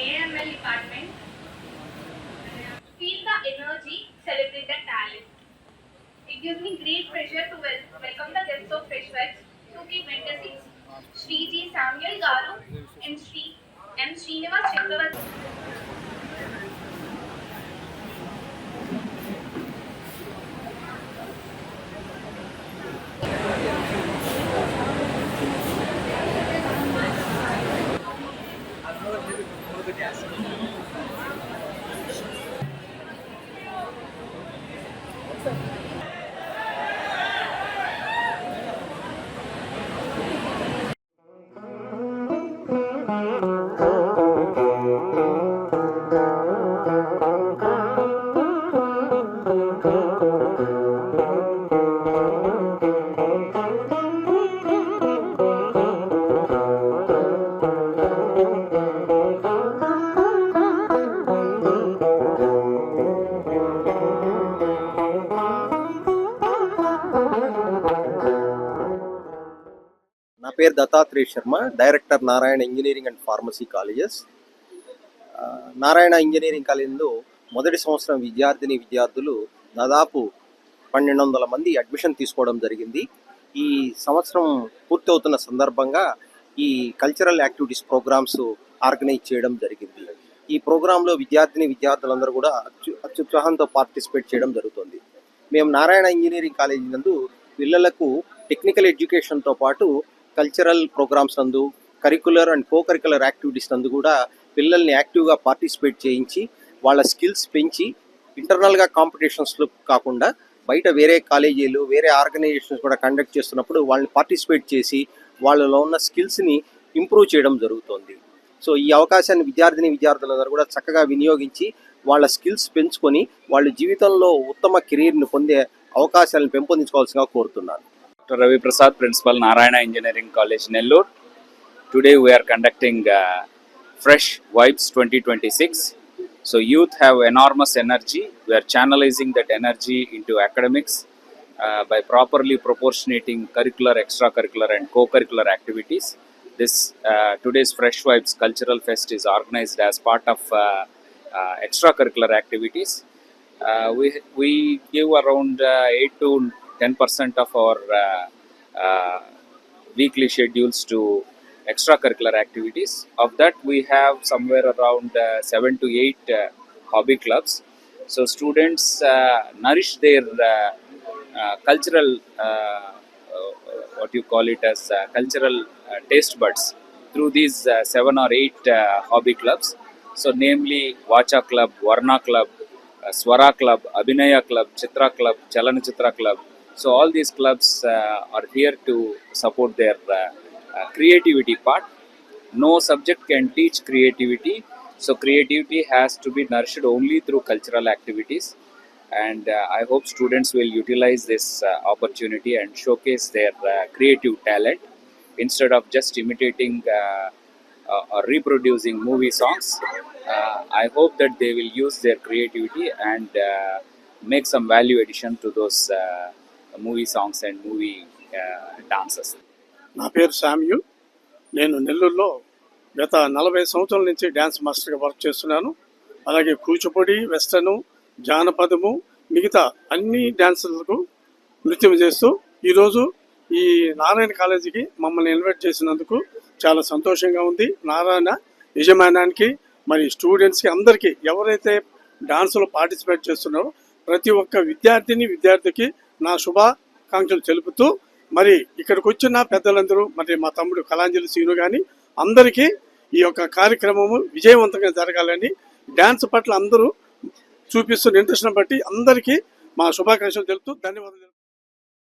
AML department. Feel the energy, celebrate the talent. It gives me great pleasure to welcome the guests of Freshworks 2K26, Sri G. Samuel Garu and Sri M. Srinivas Chakravarti. నా పేరు Dattatreya Sharma, director Narayana engineering and pharmacy colleges. Narayana engineering కాలేజీలో మొదటి సంవత్సరం విద్యార్థులు దాదాపు 1200 మంది admission తీసుకోవడం జరిగింది. ఈ సంవత్సరం పూర్తవుతున్న సందర్భంగా ఈ కల్చరల్ యాక్టివిటీస్ ప్రోగ్రామ్స్ ఆర్గనైజ్ చేయడం జరిగింది. ఈ ప్రోగ్రాంలో విద్యార్థులందరూ కూడా అత్యుత్సాహంతో పార్టిసిపేట్ చేయడం జరుగుతుంది. మేము నారాయణ ఇంజనీరింగ్ కాలేజీ నందు పిల్లలకు టెక్నికల్ ఎడ్యుకేషన్తో పాటు కల్చరల్ ప్రోగ్రామ్స్ నందు, curricular and co curricular activities నందు కూడా పిల్లల్ని యాక్టివ్గా పార్టిసిపేట్ చేయించి వాళ్ళ స్కిల్స్ పెంచి ఇంటర్నల్గా కాంపిటీషన్స్లో కాకుండా బయట వేరే కాలేజీలు, వేరే ఆర్గనైజేషన్స్ కూడా కండక్ట్ చేస్తున్నప్పుడు వాళ్ళని పార్టిసిపేట్ చేసి వాళ్ళలో ఉన్న స్కిల్స్ని ఇంప్రూవ్ చేయడం జరుగుతుంది. సో ఈ అవకాశాన్ని విద్యార్థులందరూ కూడా చక్కగా వినియోగించి వాళ్ళ స్కిల్స్ పెంచుకొని వాళ్ళ జీవితంలో ఉత్తమ కెరీర్ని పొందే అవకాశాలను పెంపొందించుకోవాల్సిందిగా కోరుతున్నాను. Dr. Ravi Prasad, Principal, Narayana Engineering College, Nellore. Today we are conducting Fresh Vibes 2026. So youth have enormous energy. We are channelizing that energy into academics by properly proportionating curricular, extracurricular and co-curricular activities. This today's Fresh Vibes Cultural Fest is organized as part of extracurricular activities. We give around 8 to 10% of our weekly schedules to extracurricular activities. Of that, we have somewhere around 7 to 8 hobby clubs. So students nourish their cultural, what you call it as cultural taste buds through these 7 or 8 hobby clubs. So namely Vacha Club, Varna Club, Swara Club, Abhinaya Club, Chitra Club, Chalanachitra Club. So all these clubs are here to support their creativity part. No subject can teach creativity. So creativity has to be nourished only through cultural activities. And I hope students will utilize this opportunity and showcase their creative talent instead of just imitating or reproducing movie songs. I hope that they will use their creativity and make some value addition to those movie songs and movie dances. నా పేరు Samuel. నేను నెల్లూరులో గత 40 సంవత్సరాల నుంచి dance మాస్టర్గా work చేస్తున్నాను. అలాగే కూచిపూడి, వెస్టర్ను, జానపదము, మిగతా అన్ని డ్యాన్సులకు నృత్యం చేస్తూ ఈరోజు ఈ నారాయణ కాలేజీకి మమ్మల్ని ఇన్వైట్ చేసినందుకు చాలా సంతోషంగా ఉంది. నారాయణ యజమానానికి, మరి స్టూడెంట్స్కి, అందరికీ ఎవరైతే డాన్సులో పార్టిసిపేట్ చేస్తున్నారో ప్రతి ఒక్క విద్యార్థికి నా శుభాకాంక్షలు తెలుపుతూ, మరి ఇక్కడికి వచ్చిన పెద్దలందరూ, మరి మా తమ్ముడు కళాంజలి సీను కానీ అందరికీ ఈ యొక్క కార్యక్రమము విజయవంతంగా జరగాలని, డ్యాన్స్ పట్ల అందరూ చూపిస్తున్న ఇంట్రెస్ట్ని బట్టి అందరికీ మా శుభాకాంక్షలు తెలుపుతూ ధన్యవాదాలు.